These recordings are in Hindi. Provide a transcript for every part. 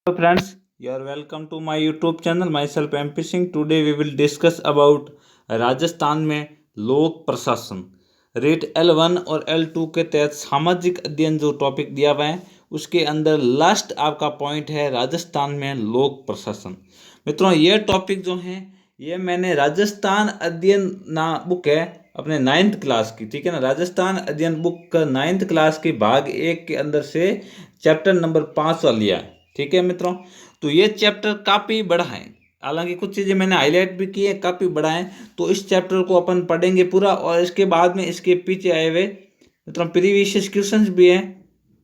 Hello friends, you are welcome to my YouTube channel. Myself MP Singh. Today we will discuss about Rajasthan में लोक प्रशासन रेट L1 और L2 के तहत सामाजिक अध्ययन जो टॉपिक दिया हुआ है उसके अंदर लास्ट आपका पॉइंट है राजस्थान में लोक प्रशासन। मित्रों ये टॉपिक जो है ये मैंने राजस्थान अध्ययन ना बुक है अपने 9th क्लास की, ठीक है ना। राजस्थान अध्ययन बुक का 9th क्लास के भाग 1 के अंदर से चैप्टर नंबर 5 वाला लिया है, ठीक है मित्रों। तो ये चैप्टर काफ़ी बड़ा है, हालांकि कुछ चीज़ें मैंने हाईलाइट भी की है, काफ़ी बड़ा है। तो इस चैप्टर को अपन पढ़ेंगे पूरा और इसके बाद में इसके पीछे आए हुए मित्रों प्रीवियस क्वेश्चंस भी हैं,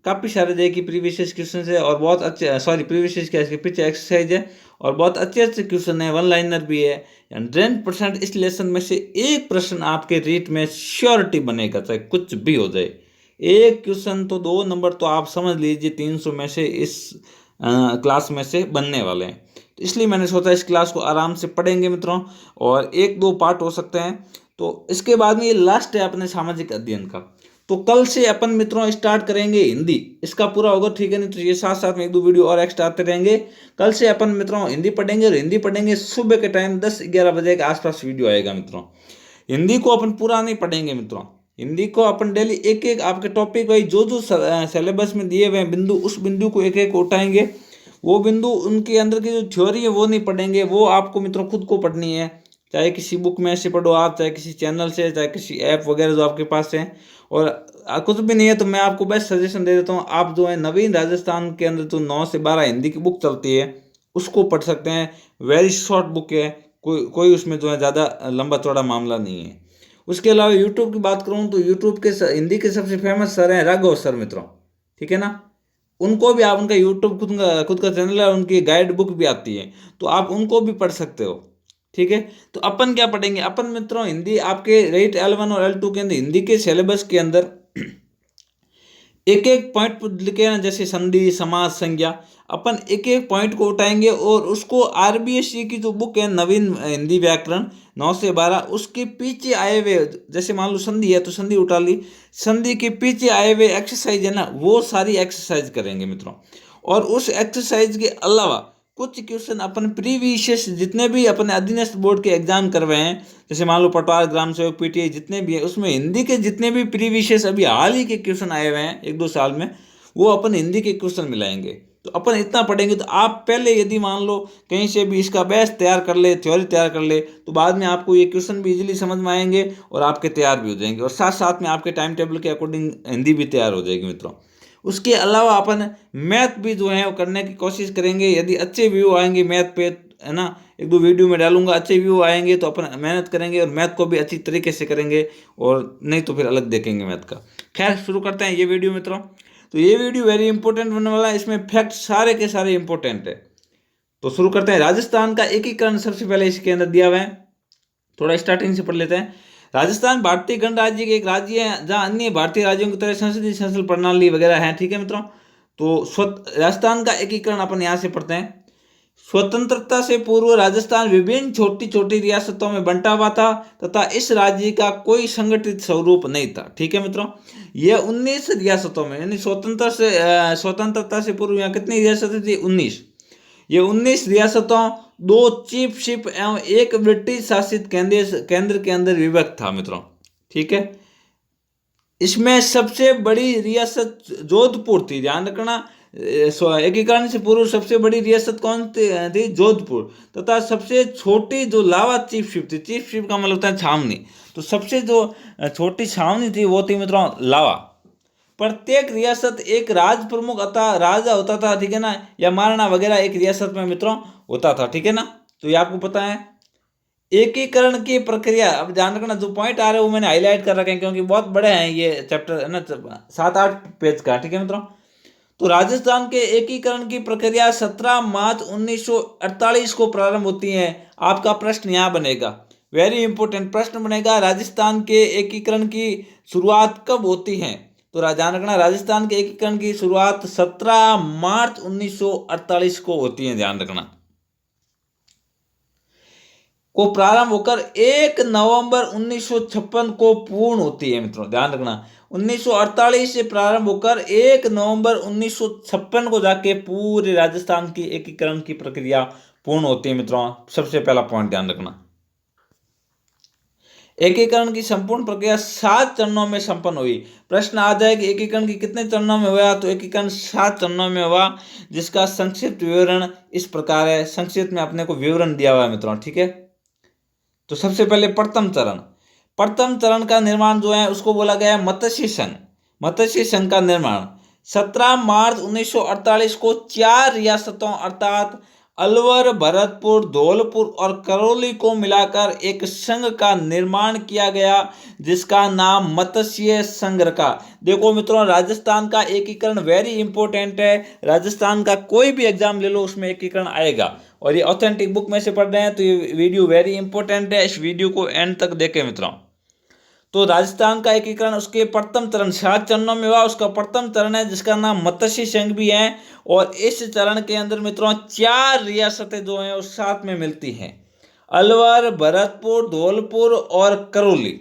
काफ़ी सारे देखिए प्रीवियस क्वेश्चन है और बहुत अच्छे, सॉरी प्रीवियस क्या इसके पीछे एक्सरसाइज है और बहुत अच्छे अच्छे क्वेश्चन है, वन लाइनर भी है। 100% इस लेसन में से एक प्रश्न आपके रीट में श्योरिटी बनेगा, चाहे कुछ भी हो जाए। एक क्वेश्चन तो 2 नंबर तो आप समझ लीजिए 300 में से इस क्लास में से बनने वाले हैं। तो इसलिए मैंने सोचा इस क्लास को आराम से पढ़ेंगे मित्रों, और 1-2 पार्ट हो सकते हैं। तो इसके बाद में ये लास्ट है अपने सामाजिक अध्ययन का। तो कल से अपन मित्रों स्टार्ट करेंगे हिंदी, इसका पूरा होगा, ठीक है। नहीं तो ये साथ साथ में 1-2 वीडियो और एक्स्ट्रा आते रहेंगे। कल से अपन मित्रों हिंदी पढ़ेंगे और हिंदी पढ़ेंगे सुबह के टाइम 10-11 बजे के आसपास वीडियो आएगा मित्रों। हिंदी को अपन पूरा नहीं पढ़ेंगे मित्रों, हिंदी को अपन डेली एक एक आपके टॉपिक वाइज जो जो सिलेबस में दिए हुए हैं बिंदु, उस बिंदु को एक एक उठाएंगे। वो बिंदु उनके अंदर की जो थ्योरी है वो नहीं पढ़ेंगे, वो आपको मित्रों खुद को पढ़नी है। चाहे किसी बुक में से पढ़ो आप, चाहे किसी चैनल से, चाहे किसी ऐप वगैरह जो आपके पास है। और कुछ भी नहीं है तो मैं आपको बेस्ट सजेशन दे देता हूँ, आप जो है नवीन राजस्थान के अंदर जो 9 से 12 हिंदी की बुक चलती है उसको पढ़ सकते हैं। वेरी शॉर्ट बुक है, कोई उसमें जो है ज़्यादा लंबा चौड़ा मामला नहीं है। उसके अलावा यूट्यूब की बात करूँ तो यूट्यूब के हिंदी के सबसे फेमस सर हैं राघव सर मित्रों, ठीक है ना। उनको भी आप, उनका यूट्यूब खुद का चैनल है, उनकी गाइड बुक भी आती है, तो आप उनको भी पढ़ सकते हो, ठीक है। तो अपन क्या पढ़ेंगे, अपन मित्रों हिंदी आपके रेट L1 और L2 के अंदर हिंदी के सिलेबस के अंदर एक एक पॉइंट लिखे ना, जैसे संधि समास संज्ञा, अपन एक एक पॉइंट को उठाएंगे और उसको आरबीएससी की जो बुक है नवीन हिंदी व्याकरण 9 से 12 उसके पीछे आए हुए, जैसे मान लो संधि है तो संधि उठा ली, संधि के पीछे आए हुए एक्सरसाइज है ना, वो सारी एक्सरसाइज करेंगे मित्रों। और उस एक्सरसाइज के अलावा कुछ क्वेश्चन अपन प्रीवियस जितने भी अपने अधीनस्थ बोर्ड के एग्जाम करवाए हैं, जैसे मान लो पटवार, ग्राम सेवक, पीटीआई जितने भी हैं, उसमें हिंदी के जितने भी प्रीवियस अभी हाल ही के क्वेश्चन आए हुए हैं 1-2 साल में, वो अपन हिंदी के क्वेश्चन मिलाएंगे। तो अपन इतना पढ़ेंगे तो आप पहले यदि मान लो कहीं से भी इसका बेस तैयार कर ले, थ्योरी तैयार कर ले, तो बाद में आपको ये क्वेश्चन भी इजीली समझ में आएंगे और आपके तैयार भी हो जाएंगे, और साथ साथ में आपके टाइम टेबल के अकॉर्डिंग हिंदी भी तैयार हो जाएगी मित्रों। उसके अलावा अपन मैथ भी जो है वो करने की कोशिश करेंगे, यदि अच्छे व्यू आएंगे मैथ पे, है ना, 1-2 वीडियो में डालूंगा, अच्छे व्यू आएंगे तो अपन मेहनत करेंगे और मैथ को भी अच्छी तरीके से करेंगे, और नहीं तो फिर अलग देखेंगे मैथ का। खैर शुरू करते हैं ये वीडियो मित्रों। तो ये वीडियो वेरी इंपॉर्टेंट बनने वाला है, इसमें फैक्ट सारे के सारे इंपॉर्टेंट है। तो शुरू करते हैं। राजस्थान का एकीकरण सबसे पहले इसके अंदर दिया हुआ है, थोड़ा स्टार्टिंग से पढ़ लेते हैं। राजस्थान भारतीय गणराज्य के एक राज्य है जहाँ अन्य भारतीय राज्यों की तरह संसदीय शासन प्रणाली वगैरह है, ठीक है मित्रों। तो राजस्थान का एकीकरण अपन यहाँ से पढ़ते हैं। स्वतंत्रता से पूर्व राजस्थान विभिन्न छोटी छोटी रियासतों में बंटा हुआ था तथा इस राज्य का कोई संगठित स्वरूप नहीं था, ठीक है मित्रों। यह 19 रियासतों में, यानी स्वतंत्रता से पूर्व यहाँ कितनी रियासतें थी, 19। ये 19 रियासतों, 2 चीफशिप एवं एक ब्रिटिश शासित केंद्र के अंदर विभक्त था मित्रों, ठीक है। इसमें सबसे बड़ी रियासत जोधपुर थी, ध्यान रखना। एकीकरण से पूर्व सबसे बड़ी रियासत कौन थी, जोधपुर, तथा सबसे छोटी जो लावा चीफशिप थी, चीफशिप का मतलब होता है छावनी, तो सबसे जो छोटी छावनी थी वो थी मित्रों लावा। प्रत्येक रियासत एक राज प्रमुख अतः राजा होता था, ठीक है ना, या महाराणा वगैरह एक रियासत में मित्रों होता था, ठीक है ना। तो ये आपको पता है। एकीकरण की प्रक्रिया, अब ध्यान रखना जो पॉइंट आ रहे हैं वो मैंने हाईलाइट कर रखे हैं क्योंकि बहुत बड़े हैं ये चैप्टर, है ना, 7-8 पेज का, ठीक है मित्रों। तो राजस्थान के एकीकरण की प्रक्रिया 17 मार्च 1948 को प्रारंभ होती है। आपका प्रश्न यहाँ बनेगा, वेरी इंपॉर्टेंट प्रश्न बनेगा, राजस्थान के एकीकरण की शुरुआत कब होती है। तो ध्यान रखना, राजस्थान के एकीकरण की शुरुआत 17 मार्च 1948 को होती है, ध्यान रखना। को प्रारंभ होकर 1 नवंबर 1956 को पूर्ण होती है। मित्रों ध्यान रखना, 1948 से प्रारंभ होकर 1 नवंबर 1956 को जाके पूरे राजस्थान की एकीकरण की प्रक्रिया पूर्ण होती है। मित्रों सबसे पहला पॉइंट ध्यान रखना, एकीकरण की संपूर्ण प्रक्रिया 7 चरणों में संपन्न हुई। प्रश्न आ जाए कि एकीकरण की कितने चरणों में हुआ, तो एकीकरण 7 चरणों में हुआ, जिसका संक्षिप्त विवरण इस प्रकार है। संक्षिप्त में अपने को विवरण दिया हुआ है मित्रों, ठीक है। तो सबसे पहले प्रथम चरण का निर्माण जो है उसको बोला गया है मत्स्य संघ। मत्स्य संघ का निर्माण 17 मार्च 1948 को 4 रियासतों अर्थात अलवर, भरतपुर, धौलपुर और करौली को मिलाकर एक संघ का निर्माण किया गया, जिसका नाम मत्स्य संघ रखा। देखो मित्रों, राजस्थान का एकीकरण वेरी इंपॉर्टेंट है। राजस्थान का कोई भी एग्जाम ले लो उसमें एकीकरण आएगा, और ये ऑथेंटिक बुक में से पढ़ रहे हैं तो ये वीडियो वेरी इंपॉर्टेंट है। इस वीडियो को एंड तक देखें मित्रों। तो राजस्थान का एकीकरण उसके प्रथम चरण 7 चरणों में हुआ, उसका प्रथम चरण है जिसका नाम मत्स्य संघ भी है। और इस चरण के अंदर मित्रों 4 रियासतें जो हैं उस साथ में मिलती हैं, अलवर, भरतपुर, धौलपुर और करौली।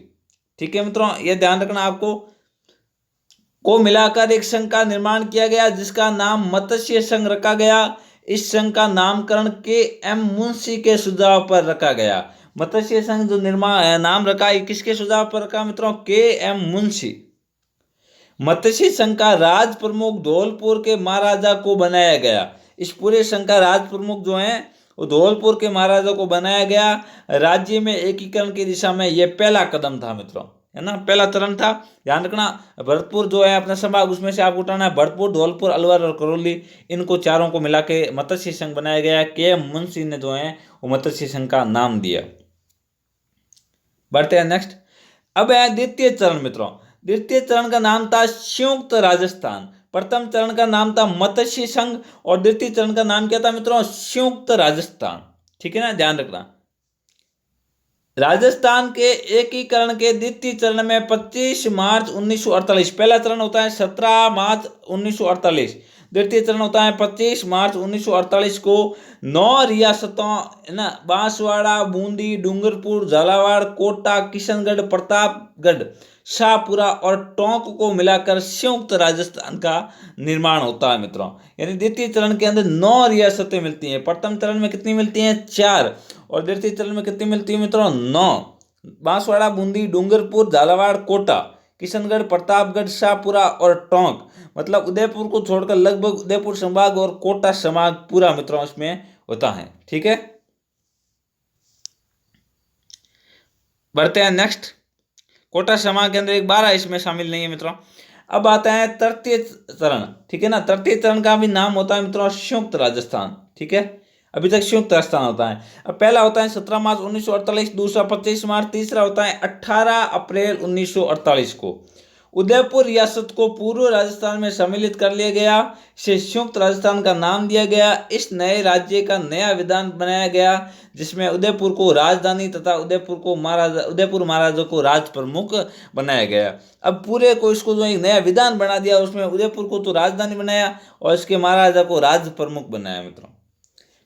ठीक है मित्रों, यह ध्यान रखना आपको। को मिलाकर एक संघ का निर्माण किया गया जिसका नाम मत्स्य संघ रखा गया। इस संघ का नामकरण के.एम. मुंशी के सुझाव पर रखा गया। मत्स्य संघ जो निर्माण नाम रखा है किसके सुझाव पर रखा मित्रों, के.एम. मुंशी। मत्स्य संघ का राज प्रमुख धौलपुर के महाराजा को बनाया गया। इस पूरे संघ का राज प्रमुख जो है वो धौलपुर के महाराजा को बनाया गया। राज्य में एकीकरण की दिशा में यह पहला कदम था मित्रों, है ना, पहला चरण था। ध्यान रखना, भरतपुर जो है अपना संभाग उसमें से आपको उठाना है, भरतपुर, धौलपुर, अलवर और करौली, इनको चारों को मिला के मत्स्य संघ बनाया गया। के मुंशी ने जो है वो मत्स्य संघ का नाम दिया। बढ़ते हैं नेक्स्ट। अब है द्वितीय चरण मित्रों। द्वितीय चरण का नाम था संयुक्त राजस्थान। प्रथम चरण का नाम था मत्स्य संघ और द्वितीय चरण का नाम क्या था मित्रों, संयुक्त राजस्थान। ठीक है ना, ध्यान रखना। राजस्थान के एकीकरण के द्वितीय चरण में 25 मार्च 1948, पहला चरण होता है 17 मार्च 1948, द्वितीय चरण होता है 25 मार्च 1948 को 9 रियासतों, है ना, बांसवाड़ा, बूंदी, डूंगरपुर, झालावाड़, कोटा, किशनगढ़, प्रतापगढ़, शाहपुरा और टोंक को मिलाकर संयुक्त राजस्थान का निर्माण होता है मित्रों। यानी द्वितीय चरण के अंदर 9 रियासतें मिलती हैं। प्रथम चरण में कितनी मिलती हैं, 4, और द्वितीय चरण में कितनी मिलती है मित्रों, 9। बांसवाड़ा, बूंदी, डूंगरपुर, झालावाड़, कोटा, किशनगढ़, प्रतापगढ़, शाहपुरा और टोंक, मतलब उदयपुर को छोड़कर लगभग उदयपुर संभाग और कोटा संभाग पूरा मित्रों इसमें होता है। ठीक है, बढ़ते हैं नेक्स्ट। कोटा संभाग के अंदर एक 12 इसमें शामिल नहीं है मित्रों। अब आता है तृतीय चरण। ठीक है ना, तृतीय चरण का भी नाम होता है मित्रों संयुक्त राजस्थान। ठीक है, अभी तक संयुक्त राजस्थान होता है। अब पहला होता है 17 मार्च 1948, दूसरा 25 मार्च, तीसरा होता है 18 अप्रैल 1948 को। उदयपुर रियासत को पूर्व राजस्थान में सम्मिलित कर लिया गया, इसे संयुक्त राजस्थान का नाम दिया गया। इस नए राज्य का नया विधान बनाया गया जिसमें उदयपुर को राजधानी तथा उदयपुर महाराजा को राज प्रमुख बनाया गया। अब पूरे को इसको जो एक नया विधान बना दिया, उसमें उदयपुर को तो राजधानी बनाया और इसके महाराजा को राज प्रमुख बनाया मित्रों।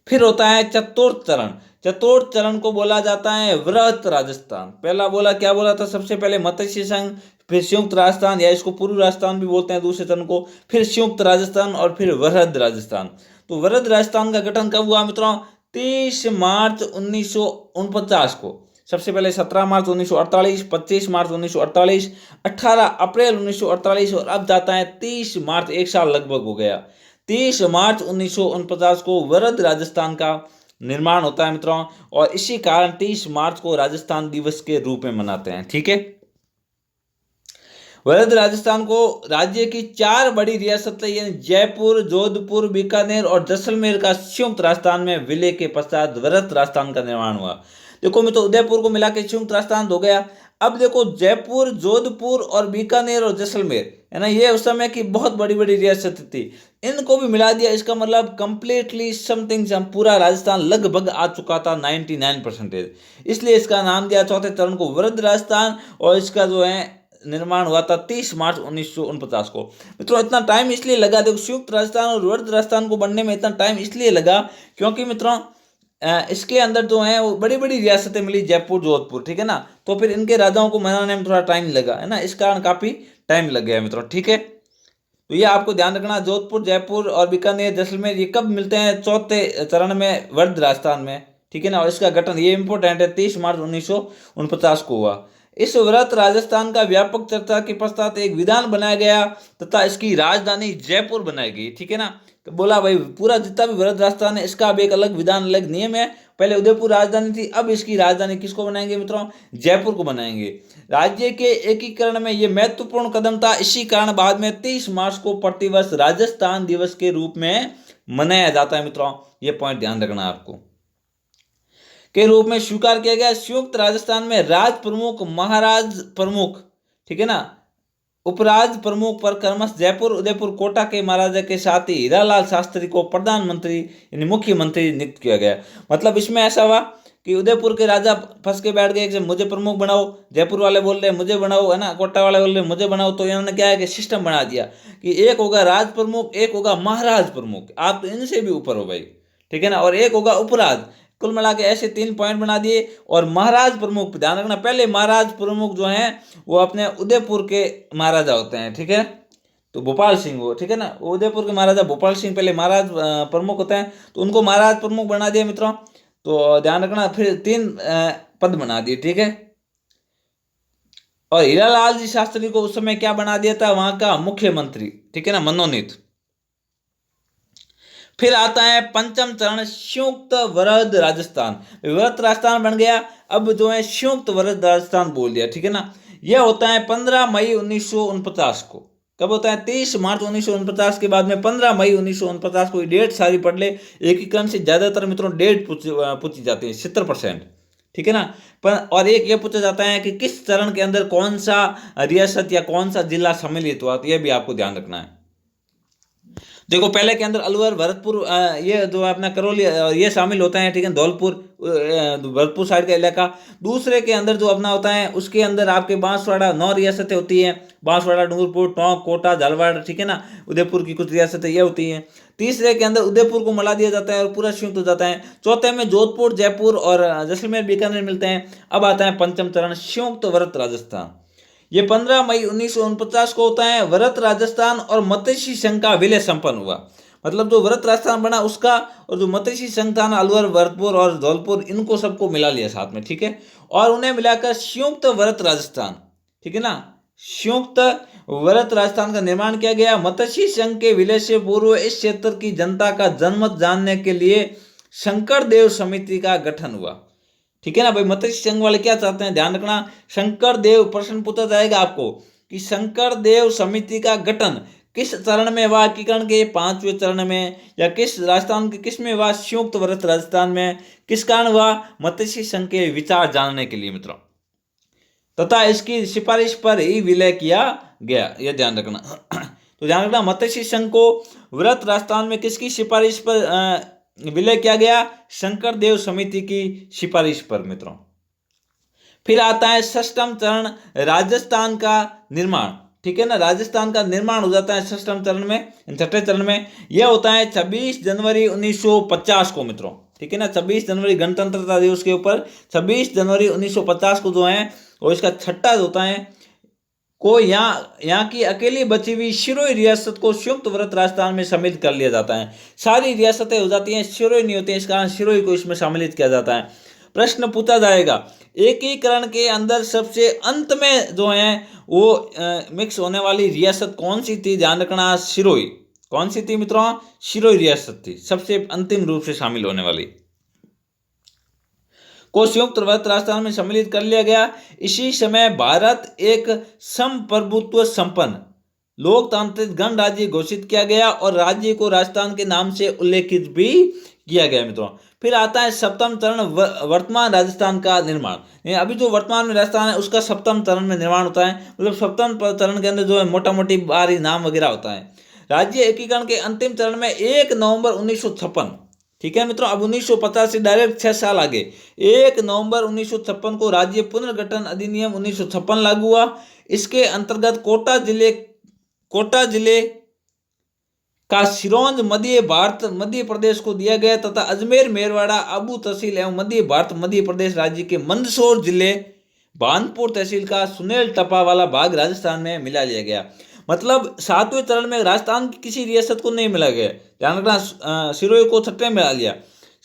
फिर होता है चतुर्थ चरण। चतुर्थ चरण को बोला जाता है वृहत राजस्थान। पहला बोला, क्या बोला था, सबसे पहले मत्स्य संघ, फिर संयुक्त राजस्थान या इसको पूर्व राजस्थान भी बोलते हैं दूसरे चरण को, फिर संयुक्त राजस्थान और फिर वृहद राजस्थान। तो वृहद राजस्थान का गठन कब हुआ मित्रों, 30 मार्च 1949 को। सबसे पहले 17 मार्च 1948, 25 मार्च 1948, 18 अप्रैल 1948 और अब जाता है 30 मार्च, एक साल लगभग हो गया। 30 मार्च 1949 को वृहद राजस्थान का निर्माण होता है मित्रों, और इसी कारण 30 मार्च को राजस्थान दिवस के रूप में मनाते हैं। ठीक है, वृहद राजस्थान को राज्य की 4 बड़ी रियासतें यानी जयपुर, जोधपुर, बीकानेर और जैसलमेर का संयुक्त राजस्थान में विलय के पश्चात वृहद राजस्थान का निर्माण हुआ। देखो मित्रों, उदयपुर को मिला के संयुक्त राजस्थान हो गया। अब देखो जयपुर, जोधपुर और बीकानेर और जैसलमेर, है ना, ये उस समय की बहुत बड़ी बड़ी रियासत थी, इनको भी मिला दिया। इसका मतलब कंप्लीटली समथिंग पूरा राजस्थान लगभग आ चुका था 99%। इसलिए इसका नाम दिया चौथे चरण को वृहद राजस्थान, और इसका जो है निर्माण हुआ था 30 मार्च 1949 को। मित्रों इतना टाइम इसलिए लगा, देखो संयुक्त राजस्थान और वृहद राजस्थान को बनने में इतना टाइम इसलिए लगा क्योंकि मित्रों इसके अंदर जो है वो बड़ी बड़ी रियासतें मिली, जयपुर जोधपुर, ठीक है ना। तो फिर इनके राजाओं को मनाने में थोड़ा टाइम लगा, है ना, इस कारण काफी टाइम लग गया मित्रों, ठीक है। तो ये आपको ध्यान रखना, जोधपुर, जयपुर और बीकानेर, जैसलमेर, ये कब मिलते हैं? चौथे चरण में, वर्ध राजस्थान में, ठीक है ना। और इसका गठन, ये इंपॉर्टेंट है, 30 मार्च 1949 को हुआ। इस व्रत राजस्थान का व्यापक चर्चा के पश्चात एक विधान बनाया गया तथा इसकी राजधानी जयपुर बनाई गई, ठीक है ना। तो बोला भाई पूरा जितना भी व्रत राजस्थान है इसका अब एक अलग विधान, अलग नियम है। पहले उदयपुर राजधानी थी, अब इसकी राजधानी किसको बनाएंगे मित्रों? जयपुर को बनाएंगे। राज्य के एकीकरण में यह महत्वपूर्ण कदम था। इसी कारण बाद में 30 मार्च को प्रतिवर्ष राजस्थान दिवस के रूप में मनाया जाता है मित्रों। ये पॉइंट ध्यान रखना आपको, के रूप में स्वीकार किया गया। संयुक्त राजस्थान में राज प्रमुख, महाराज प्रमुख, ठीक है ना, उपराज प्रमुख पर क्रमश जयपुर, उदयपुर, कोटा के महाराजा के साथ ही हीरालाल शास्त्री को प्रधानमंत्री यानी मुख्यमंत्री नियुक्त किया गया। मतलब इसमें ऐसा हुआ कि उदयपुर के राजा फंस के बैठ गए कि मुझे प्रमुख बनाओ, जयपुर वाले बोल रहे मुझे बनाओ, है ना, कोटा वाले बोल रहे मुझे बनाओ। तो इन्होंने क्या है कि सिस्टम बना दिया कि एक होगा राज प्रमुख, एक होगा महाराज प्रमुख, आप तो इनसे भी ऊपर हो भाई, ठीक है ना, और एक होगा उपराज। कुल मिला के ऐसे 3 पॉइंट बना दिए। और महाराज प्रमुख ध्यान रखना, पहले महाराज प्रमुख जो हैं वो अपने उदयपुर के महाराजा होते हैं, ठीक है। तो भोपाल सिंह वो, ठीक है ना, उदयपुर के महाराजा भोपाल सिंह पहले महाराज प्रमुख होते हैं, तो उनको महाराज प्रमुख बना दिया मित्रों। तो ध्यान रखना, फिर 3 पद बना दिए, ठीक है। और हीरालाल जी शास्त्री को उस समय क्या बना दिया था? वहां का मुख्यमंत्री, ठीक है ना, मनोनीत। फिर आता है पंचम चरण, संयुक्त वरद राजस्थान। वरद राजस्थान बन गया, अब जो है संयुक्त वरद राजस्थान बोल दिया, ठीक है ना। यह होता है 15 मई 1949 को। कब होता है? 30 मार्च 1949 के बाद में 15 मई 1949 को। डेट सारी पढ़ ले, एकीकरण से ज्यादातर मित्रों डेट पूछी जाती है, 70%, ठीक है ना। पर और एक ये पूछा जाता है कि किस चरण के अंदर कौन सा रियासत या कौन सा जिला सम्मिलित हुआ, तो यह भी आपको ध्यान रखना है। देखो पहले के अंदर अलवर, भरतपुर, ये जो अपना करौली, ये शामिल होता है, ठीक है, धौलपुर, भरतपुर साइड का इलाका। दूसरे के अंदर जो अपना होता है उसके अंदर आपके बांसवाड़ा, 9 रियासतें होती हैं, बांसवाड़ा, डूंगरपुर, टोंक, कोटा, झालावाड़, ठीक है ना। उदयपुर की कुछ रियासतें ये होती हैं। तीसरे के अंदर उदयपुर को मिला दिया जाता है और पूरा संयुक्त हो जाता है। चौथे में जोधपुर, जयपुर और जैसलमेर, बीकानेर मिलते हैं। अब आता है पंचम चरण, संयुक्त वरत राजस्थान। ये 15 मई 1949 को होता है। व्रत राजस्थान और मत्स्य संघ का विलय संपन्न हुआ। मतलब जो व्रत राजस्थान बना उसका, और जो मत्स्य संघ था ना, अलवर, भरतपुर और धौलपुर, इनको सबको मिला लिया साथ में, ठीक है। और उन्हें मिलाकर संयुक्त व्रत राजस्थान, ठीक है ना, संयुक्त व्रत राजस्थान का निर्माण किया गया। मत्स्य संघ के विलय से पूर्व इस क्षेत्र की जनता का जनमत जानने के लिए शंकर देव समिति का गठन हुआ, ठीक है ना भाई। मत्स्य संघ वाले क्या चाहते हैं, ध्यान रखना। शंकर देव, प्रश्न पूछा जाएगा आपको कि शंकर देव समिति का गठन किस चरण में हुआ? एकीकरण के 5वें चरण में, या किस राजस्थान के किस में हुआ? संयुक्त व्रत राजस्थान में। किस कारण हुआ? मत्स्य संघ के विचार जानने के लिए मित्रों, तथा इसकी सिफारिश पर ही विलय किया गया, यह ध्यान रखना। तो ध्यान रखना, मत्स्य संघ को व्रत राजस्थान में किसकी सिफारिश पर विलय किया गया? शंकर देव समिति की सिफारिश पर मित्रों। फिर आता है षष्ठम चरण, राजस्थान का निर्माण, ठीक है ना। राजस्थान का निर्माण हो जाता है षष्ठम चरण में, छठे चरण में। यह होता है 26 जनवरी 1950 को मित्रों, ठीक है ना। 26 जनवरी गणतंत्रता दिवस के ऊपर 26 जनवरी 1950 को जो है वो इसका छठा होता है को यहाँ की अकेली बची हुई सिरोही रियासत को संयुक्त व्रत राजस्थान में सम्मिलित कर लिया जाता है। सारी रियासतें हो जाती हैं, सिरोही नहीं होती है, इस कारण सिरोही को इसमें सम्मिलित किया जाता है। प्रश्न पूछा जाएगा, एकीकरण के अंदर सबसे अंत में जो है वो मिक्स होने वाली रियासत कौन सी थी? ध्यान रखना, सिरोही। कौन सी थी मित्रों? सिरोही रियासत थी सबसे अंतिम रूप से शामिल होने वाली, को संयुक्त व्रत राजस्थान में सम्मिलित कर लिया गया। इसी समय भारत एक संप्रभुत्व संपन्न लोकतांत्रिक गणराज्य घोषित किया गया और राज्य को राजस्थान के नाम से उल्लेखित भी किया गया मित्रों। फिर आता है सप्तम चरण, वर्तमान राजस्थान का निर्माण। अभी जो वर्तमान में राजस्थान है उसका सप्तम चरण में निर्माण होता है। मतलब सप्तम चरण के अंदर जो है मोटा मोटी बारी नाम वगैरह होता है। राज्य एकीकरण के अंतिम चरण में 1 नवंबर 1956, ठीक है मित्रों। अब 1950 से डायरेक्ट 6 साल आगे, 1 नवंबर 1956 को राज्य पुनर्गठन अधिनियम 1956 लागू हुआ। इसके अंतर्गत कोटा जिले का सिरोंज मध्य प्रदेश को दिया गया तथा अजमेर मेरवाड़ा आबू तहसील एवं मध्य प्रदेश राज्य के मंदसौर जिले भानपुर तहसील का सुनेल टपा वाला भाग राजस्थान में मिला लिया गया। मतलब 7वें चरण में राजस्थान की किसी रियासत को नहीं मिला गया, ध्यान रखना, सिरोही को 6वें में मिला लिया।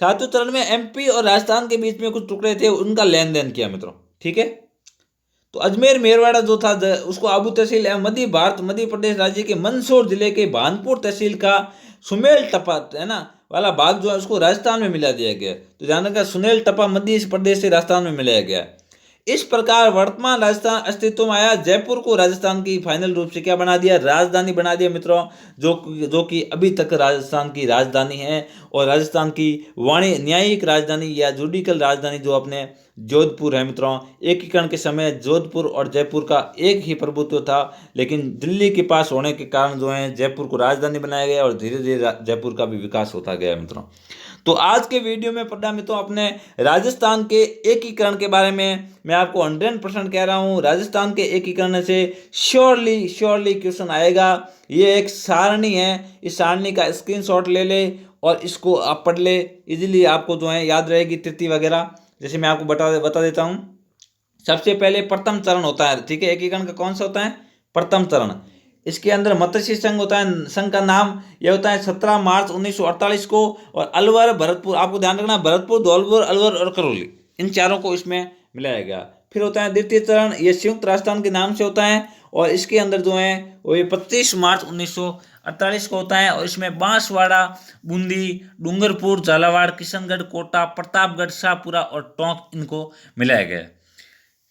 7वें चरण में एमपी और राजस्थान के बीच में कुछ टुकड़े थे, उनका लेन देन किया मित्रों, ठीक है। तो अजमेर मेरवाड़ा जो था उसको आबू तहसील एवं मध्य प्रदेश राज्य के मंदसौर जिले के भानपुर तहसील का सुमेल टपा है ना वाला भाग जो है उसको राजस्थान में मिला दिया गया। तो ध्यान रखना, सुनेल टपा मध्य प्रदेश से राजस्थान में मिलाया गया। इस प्रकार वर्तमान राजस्थान अस्तित्व में आया। जयपुर को राजस्थान की फाइनल रूप से क्या बना दिया, राजधानी बना दिया मित्रों, जो कि अभी तक राजस्थान की राजधानी है। और राजस्थान की न्यायिक राजधानी या जुडिकल राजधानी जो अपने जोधपुर है मित्रों। एकीकरण के समय जोधपुर और जयपुर का एक ही प्रभुत्व था, लेकिन दिल्ली के पास होने के कारण जो है जयपुर को राजधानी बनाया गया और धीरे धीरे जयपुर का भी विकास होता गया मित्रों। तो आज के वीडियो में पढ़ा मित्रों अपने राजस्थान के एकीकरण के बारे में मैं आपको 100% कह रहा हूँ। राजस्थान के एकीकरण से श्योरली क्वेश्चन आएगा। ये एक सारणी है, इस सारणी का स्क्रीनशॉट ले ले और इसको आप पढ़ ले, इजीली आपको जो है याद रहेगी तिथि वगैरह। जैसे मैं आपको बता देता हूँ। सबसे पहले प्रथम चरण होता है, ठीक है। एकीकरण का कौन सा होता है, प्रथम चरण। इसके अंदर मत्स्य संघ होता है, संघ का नाम यह होता है 17 मार्च 1948 को। और अलवर, भरतपुर, आपको ध्यान रखना, भरतपुर, धौलपुर, अलवर और करौली, इन चारों को इसमें मिलाया गया। फिर होता है द्वितीय चरण, ये संयुक्त राजस्थान के नाम से होता है और इसके अंदर जो है वो ये 25 मार्च 1948 को होता है। और इसमें बांसवाड़ा, बूंदी, डूंगरपुर, झालावाड़, किशनगढ़, कोटा, प्रतापगढ़, शाहपुरा और टोंक, इनको मिलाया गया।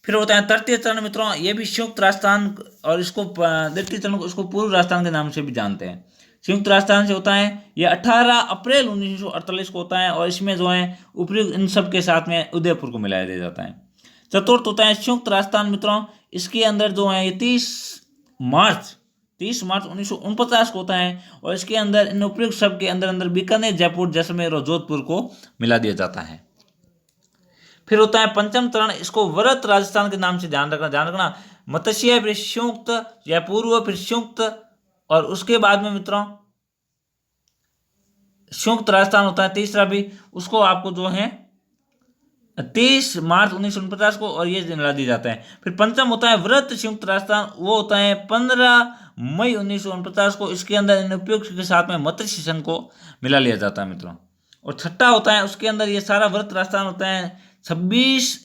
फिर होता है तृतीय चरण मित्रों, ये भी संयुक्त राजस्थान, और इसको द्वितीय चरण को इसको पूर्व राजस्थान के नाम से भी जानते हैं। संयुक्त राजस्थान से होता है ये 18 अप्रैल 1948 को होता है और इसमें जो है उपयुक्त इन सब के साथ में उदयपुर को मिलाया दिया जाता है। चतुर्थ होता है संयुक्त राजस्थान मित्रों, इसके अंदर जो है ये 30 मार्च 1949 को होता है और इसके अंदर इन उपयुक्त सब के अंदर बीकानेर, जयपुर, जैसलमेर और जोधपुर को मिला दिया जाता है। फिर होता है पंचम चरण, इसको वरत राजस्थान के नाम से ध्यान रखना। मत्स्य, फिर संयुक्त या पूर्व, फिर संयुक्त, और उसके बाद में मित्रों संयुक्त राजस्थान होता है तीसरा भी, उसको आपको जो है 30 मार्च 1949 को, और ये मिला दिया जाता है। फिर पंचम होता है व्रत संयुक्त राजस्थान, वो होता है 15 मई 1949 को। इसके अंदर इन उपयुक्त के साथ में मत्स्य संघ को मिला लिया जाता है मित्रों। और छठा होता है, उसके अंदर ये सारा व्रत राजस्थान होता है 26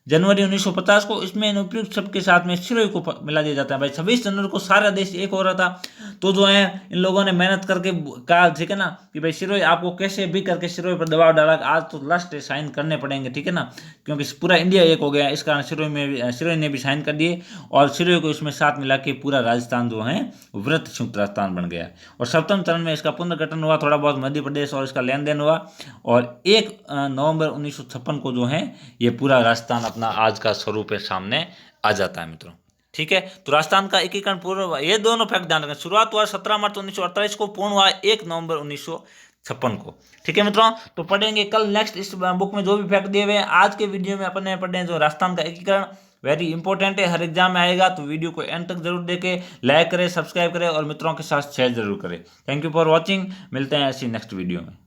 जनवरी 1950 को। इसमें इन उपयुक्त सब के साथ में सिरोही को मिला दिया जाता है। भाई 26 जनवरी को सारा देश एक हो रहा था, तो जो है इन लोगों ने मेहनत करके कहा, ठीक है ना, कि भाई सिरोही आपको कैसे भी करके सिरोही पर दबाव डाला, आज तो लास्ट साइन करने पड़ेंगे, ठीक है ना, क्योंकि पूरा इंडिया एक हो गया। इस कारण सिरोही ने भी साइन कर दिए और सिरोही को इसमें साथ मिला के पूरा राजस्थान जो है व्रत संयुक्त राजस्थान बन गया। और सप्तम चरण में इसका पुनर्गठन हुआ, थोड़ा बहुत मध्य प्रदेश और इसका लेन देन हुआ, और 1 नवंबर 1956 को जो है ये पूरा राजस्थान अपना आज का स्वरूप सामने आ जाता है मित्रों, ठीक है। तो राजस्थान का एकीकरण पूर्व, ये दोनों फैक्ट ध्यान रखें। शुरुआत हुआ 17 मार्च 1948 को, पूर्ण हुआ 1 नवंबर 1956 को, ठीक है मित्रों। तो पढ़ेंगे कल नेक्स्ट इस बुक में जो भी फैक्ट दिए हुए हैं। आज के वीडियो में अपने पढ़े जो राजस्थान का एकीकरण वेरी इंपॉर्टेंट है, हर एग्जाम में आएगा, तो वीडियो को एंड तक जरूर देखें, लाइक करें, सब्सक्राइब करें और मित्रों के साथ शेयर जरूर करें। थैंक यू फॉर वॉचिंग, मिलते हैं ऐसी नेक्स्ट वीडियो में।